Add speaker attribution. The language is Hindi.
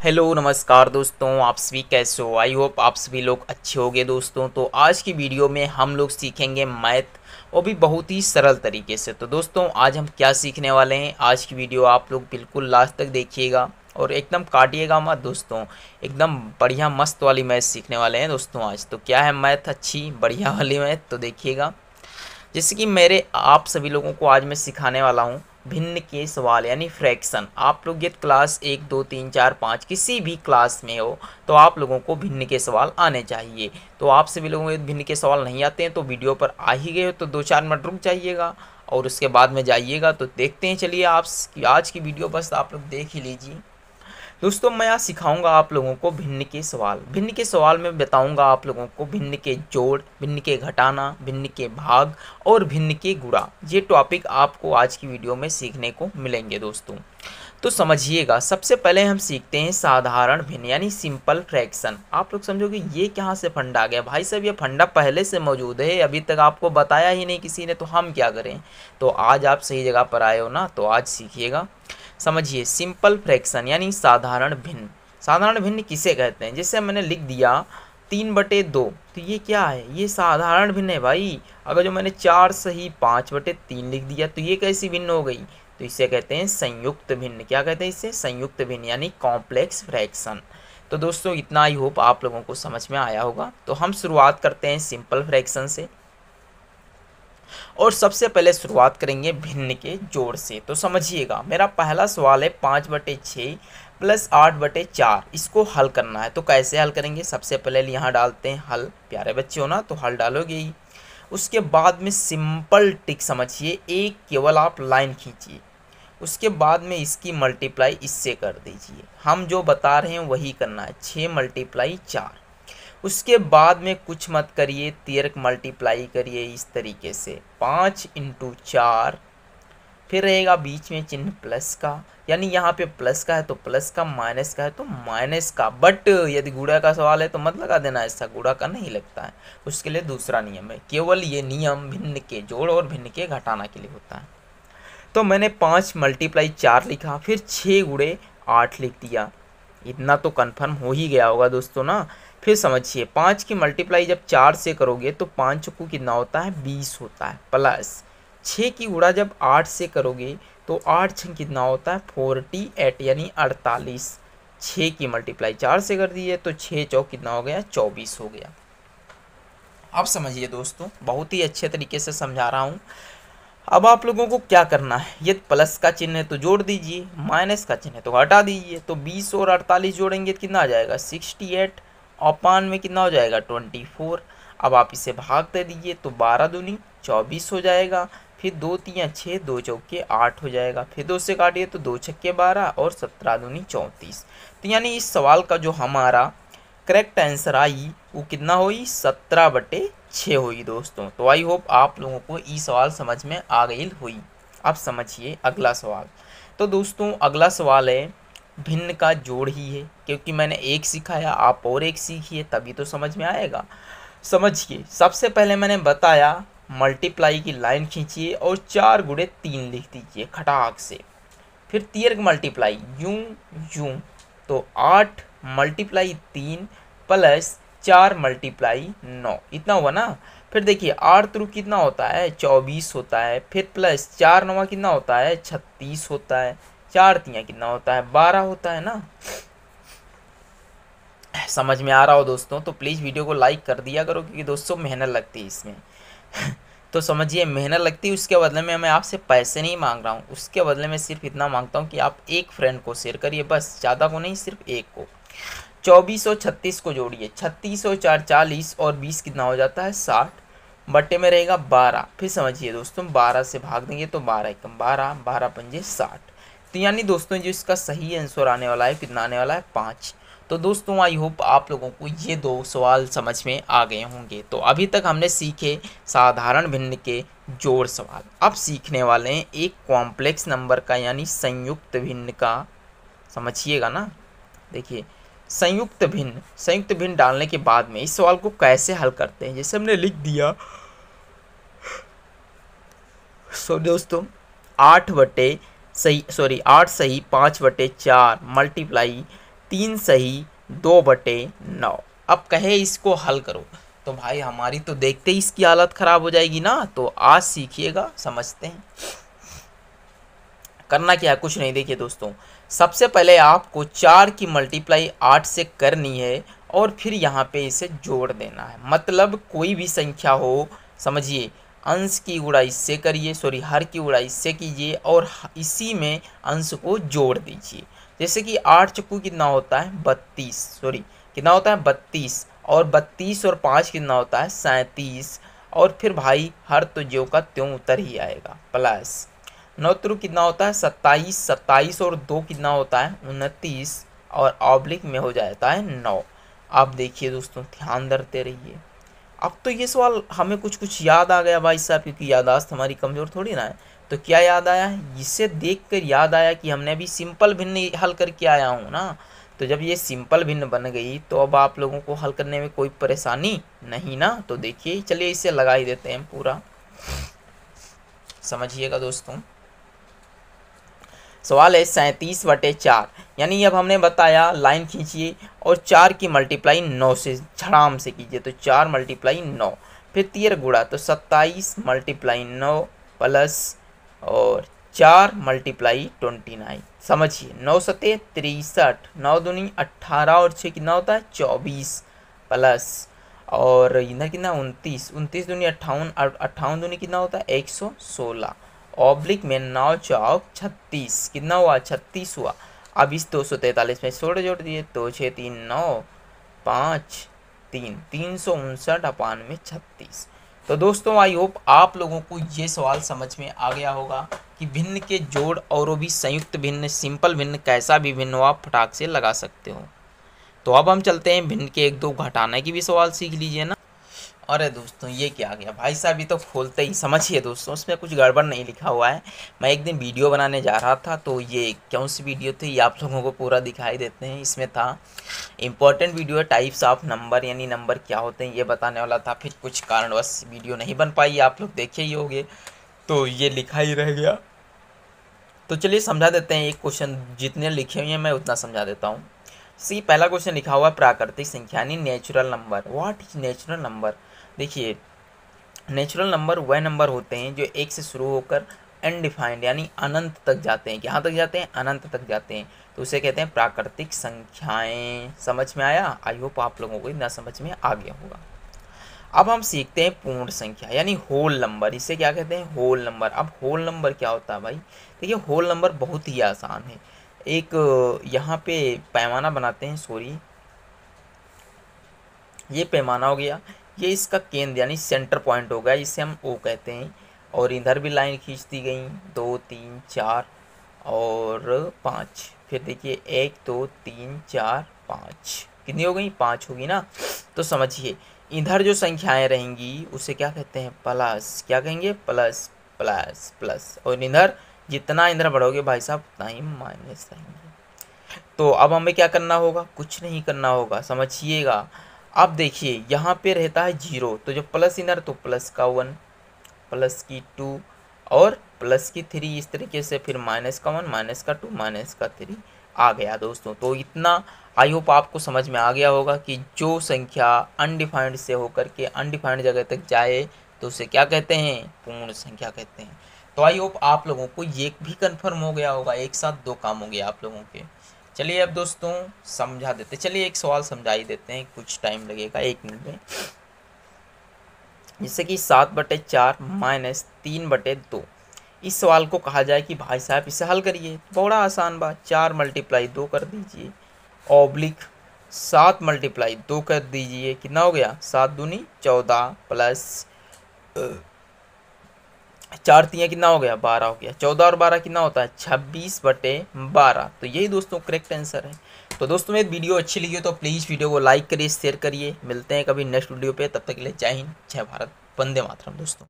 Speaker 1: हेलो नमस्कार दोस्तों, आप सभी कैसे हो। आई होप आप सभी लोग अच्छे होंगे दोस्तों। तो आज की वीडियो में हम लोग सीखेंगे मैथ, वो भी बहुत ही सरल तरीके से। तो दोस्तों आज हम क्या सीखने वाले हैं, आज की वीडियो आप लोग बिल्कुल लास्ट तक देखिएगा और एकदम काटिएगा मत दोस्तों। एकदम बढ़िया मस्त वाली मैथ सीखने वाले हैं दोस्तों आज। तो क्या है मैथ, अच्छी बढ़िया वाली मैथ, तो देखिएगा। जैसे कि मेरे आप सभी लोगों को आज मैं सिखाने वाला हूँ भिन्न के सवाल यानी फ्रैक्शन। आप लोग ये क्लास 1 2 3 4 5 किसी भी क्लास में हो तो आप लोगों को भिन्न के सवाल आने चाहिए। तो आप सभी लोगों को भिन्न के सवाल नहीं आते हैं तो वीडियो पर आ ही गए हो तो 2 4 मिनट रुक जाइएगा और उसके बाद में जाइएगा। तो देखते हैं, चलिए आप आज की वीडियो बस आप लोग देख ही लीजिए दोस्तों। मैं आज सिखाऊंगा आप लोगों को भिन्न के सवाल। भिन्न के सवाल में बताऊंगा आप लोगों को भिन्न के जोड़, भिन्न के घटाना, भिन्न के भाग और भिन्न के गुणा। ये टॉपिक आपको आज की वीडियो में सीखने को मिलेंगे दोस्तों। तो समझिएगा, सबसे पहले हम सीखते हैं साधारण भिन्न यानी सिंपल फ्रैक्शन। आप लोग समझोगे ये कहाँ से फंडा आ गया भाई साहब, ये फंडा पहले से मौजूद है, अभी तक आपको बताया ही नहीं किसी ने, तो हम क्या करें। तो आज आप सही जगह पर आए हो ना, तो आज सीखिएगा। समझिए, सिंपल फ्रैक्शन यानी साधारण भिन्न। साधारण भिन्न किसे कहते हैं, जैसे मैंने लिख दिया 3/2, तो ये क्या है, ये साधारण भिन्न है भाई। अगर जो मैंने 4 सही 5/3 लिख दिया तो ये कैसी भिन्न हो गई, तो इसे कहते हैं संयुक्त भिन्न। क्या कहते हैं इसे, संयुक्त भिन्न यानी कॉम्प्लेक्स फ्रैक्शन। तो दोस्तों इतना आई होप आप लोगों को समझ में आया होगा। तो हम शुरुआत करते हैं सिंपल फ्रैक्शन से और सबसे पहले शुरुआत करेंगे भिन्न के जोड़ से। तो समझिएगा, मेरा पहला सवाल है 5/6 प्लस 8/4, इसको हल करना है। तो कैसे हल करेंगे, सबसे पहले यहाँ डालते हैं हल। प्यारे बच्चे हो ना तो हल डालोगे ही। उसके बाद में सिंपल टिक समझिए, एक केवल आप लाइन खींचिए। उसके बाद में इसकी मल्टीप्लाई इससे कर दीजिए। हम जो बता रहे हैं वही करना है, 6 × 4। उसके बाद में कुछ मत करिए, 13 मल्टीप्लाई करिए इस तरीके से, 5 × 4। फिर रहेगा बीच में चिन्ह प्लस का, यानी यहाँ पे प्लस का है तो प्लस का, माइनस का है तो माइनस का। बट यदि गुणा का सवाल है तो मत लगा देना, ऐसा गुणा का नहीं लगता है। उसके लिए दूसरा नियम है, केवल ये नियम भिन्न के जोड़ और भिन्न के घटाना के लिए होता है। तो मैंने 5 × 4 लिखा, फिर 6 × 8 लिख दिया। इतना तो कन्फर्म हो ही गया होगा दोस्तों ना। फिर समझिए, 5 की मल्टीप्लाई जब 4 से करोगे तो 5 चौको कितना होता है, 20 होता है, प्लस 6 की गुणा जब 8 से करोगे तो 8 6 कितना होता है, 48 यानी 48। 6 की मल्टीप्लाई 4 से कर दी है तो 6 चौक कितना हो गया, 24 हो गया। अब समझिए दोस्तों, बहुत ही अच्छे तरीके से समझा रहा हूँ। अब आप लोगों को क्या करना है, ये प्लस का चिन्ह है तो जोड़ दीजिए, माइनस का चिन्ह है तो घटा दीजिए। तो 20 और 48 जोड़ेंगे तो कितना आ जाएगा, 68, और 5 में कितना हो जाएगा, 24। अब आप इसे भाग दे दीजिए तो 12 दूनी 24 हो जाएगा। फिर 2 3 6, 2 चौके 8 हो जाएगा। फिर 2 से काटिए तो 2 छक्के 12 और 17 दूनी 34। तो यानी इस सवाल का जो हमारा करेक्ट आंसर आई वो कितना हुई, 17/6 हुई दोस्तों। तो आई होप आप लोगों को ये सवाल समझ में आ गई हुई। अब समझिए अगला सवाल। तो दोस्तों अगला सवाल है भिन्न का जोड़ ही है, क्योंकि मैंने एक सिखाया, आप और एक सीखिए तभी तो समझ में आएगा। समझिए, सबसे पहले मैंने बताया मल्टीप्लाई की लाइन खींचिए और 4 × 3 लिख दीजिए खटाक से। फिर 13 मल्टीप्लाई यूं यूं, तो 8 × 3 प्लस 4 × 9, इतना हुआ ना। फिर देखिए 8 3 कितना होता है, 24 होता है। फिर प्लस 4 9 कितना होता है, 36 होता है। 4 3 कितना होता है, 12 होता है ना। समझ में आ रहा हो दोस्तों तो प्लीज़ वीडियो को लाइक कर दिया करो, क्योंकि दोस्तों मेहनत लगती है इसमें। तो समझिए, मेहनत लगती है, उसके बदले में मैं आपसे पैसे नहीं मांग रहा हूँ, उसके बदले में सिर्फ इतना मांगता हूँ कि आप एक फ्रेंड को शेयर करिए, बस, ज़्यादा को नहीं, सिर्फ एक को। 24 और 36 को जोड़िए, 36 और 4 40 और 20 कितना हो जाता है, 60, बट्टे में रहेगा 12। फिर समझिए दोस्तों, 12 से भाग देंगे तो 12 एकम 12, 12 पंजे 60। तो यानी दोस्तों जो इसका सही आंसर आने वाला है कितना आने वाला है, 5। तो दोस्तों आई होप आप लोगों को ये 2 सवाल समझ में आ गए होंगे। तो अभी तक हमने सीखे साधारण भिन्न के जोड़ सवाल। अब सीखने वाले हैं एक कॉम्प्लेक्स नंबर का यानी संयुक्त भिन्न का। समझिएगा ना, देखिए संयुक्त भिन्न डालने के बाद में इस सवाल को कैसे हल करते हैं, जैसे हमने लिख दिया। सो दोस्तों 8 सही 5/4 मल्टीप्लाई 3 सही 2/9। अब कहे इसको हल करो, तो भाई हमारी तो देखते ही इसकी हालत ख़राब हो जाएगी ना। तो आज सीखिएगा, समझते हैं करना क्या है। कुछ नहीं, देखिए दोस्तों, सबसे पहले आपको 4 की मल्टीप्लाई 8 से करनी है और फिर यहाँ पे इसे जोड़ देना है। मतलब कोई भी संख्या हो, समझिए, अंश की गुणा इससे करिए, सॉरी हर की गुणा इससे कीजिए और इसी में अंश को जोड़ दीजिए। जैसे कि 8 चक्कू कितना होता है 32, सॉरी कितना होता है 32, और 32 और 5 कितना होता है 37, और फिर भाई हर तो ज्यों का त्यों उतर ही आएगा, प्लस 9 त्रू कितना होता है 27, 27 और 2 कितना होता है 29, और ऑब्लिक में हो जाता है 9। आप देखिए दोस्तों, ध्यान धरते रहिए। अब तो ये सवाल हमें कुछ कुछ याद आ गया भाई साहब, क्योंकि याददाश्त हमारी कमज़ोर थोड़ी ना है। तो क्या याद आया है, इसे देखकर याद आया कि हमने अभी सिंपल भिन्न हल करके आया हूँ ना। तो जब ये सिंपल भिन्न बन गई तो अब आप लोगों को हल करने में कोई परेशानी नहीं ना। तो देखिए, चलिए इसे लगा ही देते हैं पूरा, समझिएगा दोस्तों। सवाल है 37/4, यानी अब हमने बताया लाइन खींचिए और 4 की मल्टीप्लाई 9 से झड़ाम से कीजिए। तो 4 मल्टीप्लाई 9, फिर 13 गुणा, तो 27 मल्टीप्लाई 9 प्लस और 4 मल्टीप्लाई 29। समझिए, 9 सते 63, 9 दूनी 18 और 6 कितना होता है 24, प्लस और इधर कितना 29, 29 दूनी 58, 58 दूनी कितना होता है 116, ऑब्लिक में 9 चौक 36, कितना हुआ 36 हुआ। अब इस 243 में 16 जोड़ दिए, 2 6 3 9 5 3, 359/36। तो दोस्तों, आई होप आप लोगों को ये सवाल समझ में आ गया होगा कि भिन्न के जोड़ और वो भी संयुक्त भिन्न, सिंपल भिन्न, कैसा भी भिन्न हो आप फटाक से लगा सकते हो। तो अब हम चलते हैं भिन्न के 1 2 घटाने की भी सवाल सीख लीजिए ना। अरे दोस्तों, ये क्या आ गया भाई साहब, ये तो खोलते ही समझिए दोस्तों, उसमें कुछ गड़बड़ नहीं लिखा हुआ है। मैं एक दिन वीडियो बनाने जा रहा था, तो ये कौन सी वीडियो थी ये आप लोगों को पूरा दिखाई देते हैं। इसमें था important video, types of number, यानी नंबर क्या होते हैं ये बताने वाला था। फिर कुछ कारणवश वीडियो नहीं बन पाई, आप लोग देखे ही होंगे, तो ये लिखा ही रह गया। तो चलिए समझा देते हैं, एक क्वेश्चन जितने लिखे हुए हैं मैं उतना समझा देता हूँ। सी पहला क्वेश्चन लिखा हुआ प्राकृतिक संख्या यानी natural number. What is natural number. देखिए, नेचुरल नंबर वह नंबर होते हैं जो 1 से शुरू होकर अनडिफाइंड यानी अनंत तक जाते हैं। कहाँ तक जाते हैं, अनंत तक जाते हैं, तो उसे कहते हैं प्राकृतिक संख्याएं। समझ में आया, आई होप आप लोगों को इतना समझ में आ गया होगा। अब हम सीखते हैं पूर्ण संख्या यानी होल नंबर। इसे क्या कहते हैं, होल नंबर। अब होल नंबर क्या होता है भाई, देखिए होल नंबर बहुत ही आसान है। एक यहाँ पे पैमाना बनाते हैं, सॉरी ये पैमाना हो गया, ये इसका केंद्र यानी सेंटर पॉइंट होगा, इसे हम ओ कहते हैं। और इधर भी लाइन खींच दी गई, 2 3 4 और 5। फिर देखिए 1 2 3 4 5, कितनी हो गई 5 होगी ना। तो समझिए, इधर जो संख्याएं रहेंगी उसे क्या कहते हैं, प्लस। क्या कहेंगे, प्लस प्लस प्लस। और इधर जितना इधर बढ़ोगे भाई साहब उतना ही माइनस रहेंगे। तो अब हमें क्या करना होगा, कुछ नहीं करना होगा, समझिएगा। अब देखिए यहाँ पे रहता है 0, तो जो प्लस इधर तो प्लस का 1, प्लस की 2 और प्लस की 3, इस तरीके से फिर माइनस का 1, माइनस का 2, माइनस का 3 आ गया दोस्तों। तो इतना आई होप आपको समझ में आ गया होगा कि जो संख्या अनडिफाइंड से होकर के अनडिफाइंड जगह तक जाए तो उसे क्या कहते हैं, पूर्ण संख्या कहते हैं। तो आई होप आप लोगों को ये भी कंफर्म हो गया होगा, एक साथ 2 काम हो गए आप लोगों के। चलिए अब दोस्तों समझा देते, चलिए एक सवाल समझा ही देते हैं, कुछ टाइम लगेगा 1 मिनट में। जैसे कि 7/4 माइनस 3/2। इस सवाल को कहा जाए कि भाई साहब इसे हल करिए, बड़ा आसान बात, 4 मल्टीप्लाई 2 कर दीजिए, ऑब्लिक 7 मल्टीप्लाई 2 कर दीजिए, कितना हो गया 7 दूनी 14 प्लस 4 3 कितना हो गया 12 हो गया, 14 और 12 कितना होता है 26/12। तो यही दोस्तों करेक्ट आंसर है। तो दोस्तों मेरी वीडियो अच्छी लगी हो तो प्लीज़ वीडियो को लाइक करिए, शेयर करिए। मिलते हैं कभी नेक्स्ट वीडियो पे, तब तक के लिए जय हिंद, जय भारत, वंदे मातरम दोस्तों।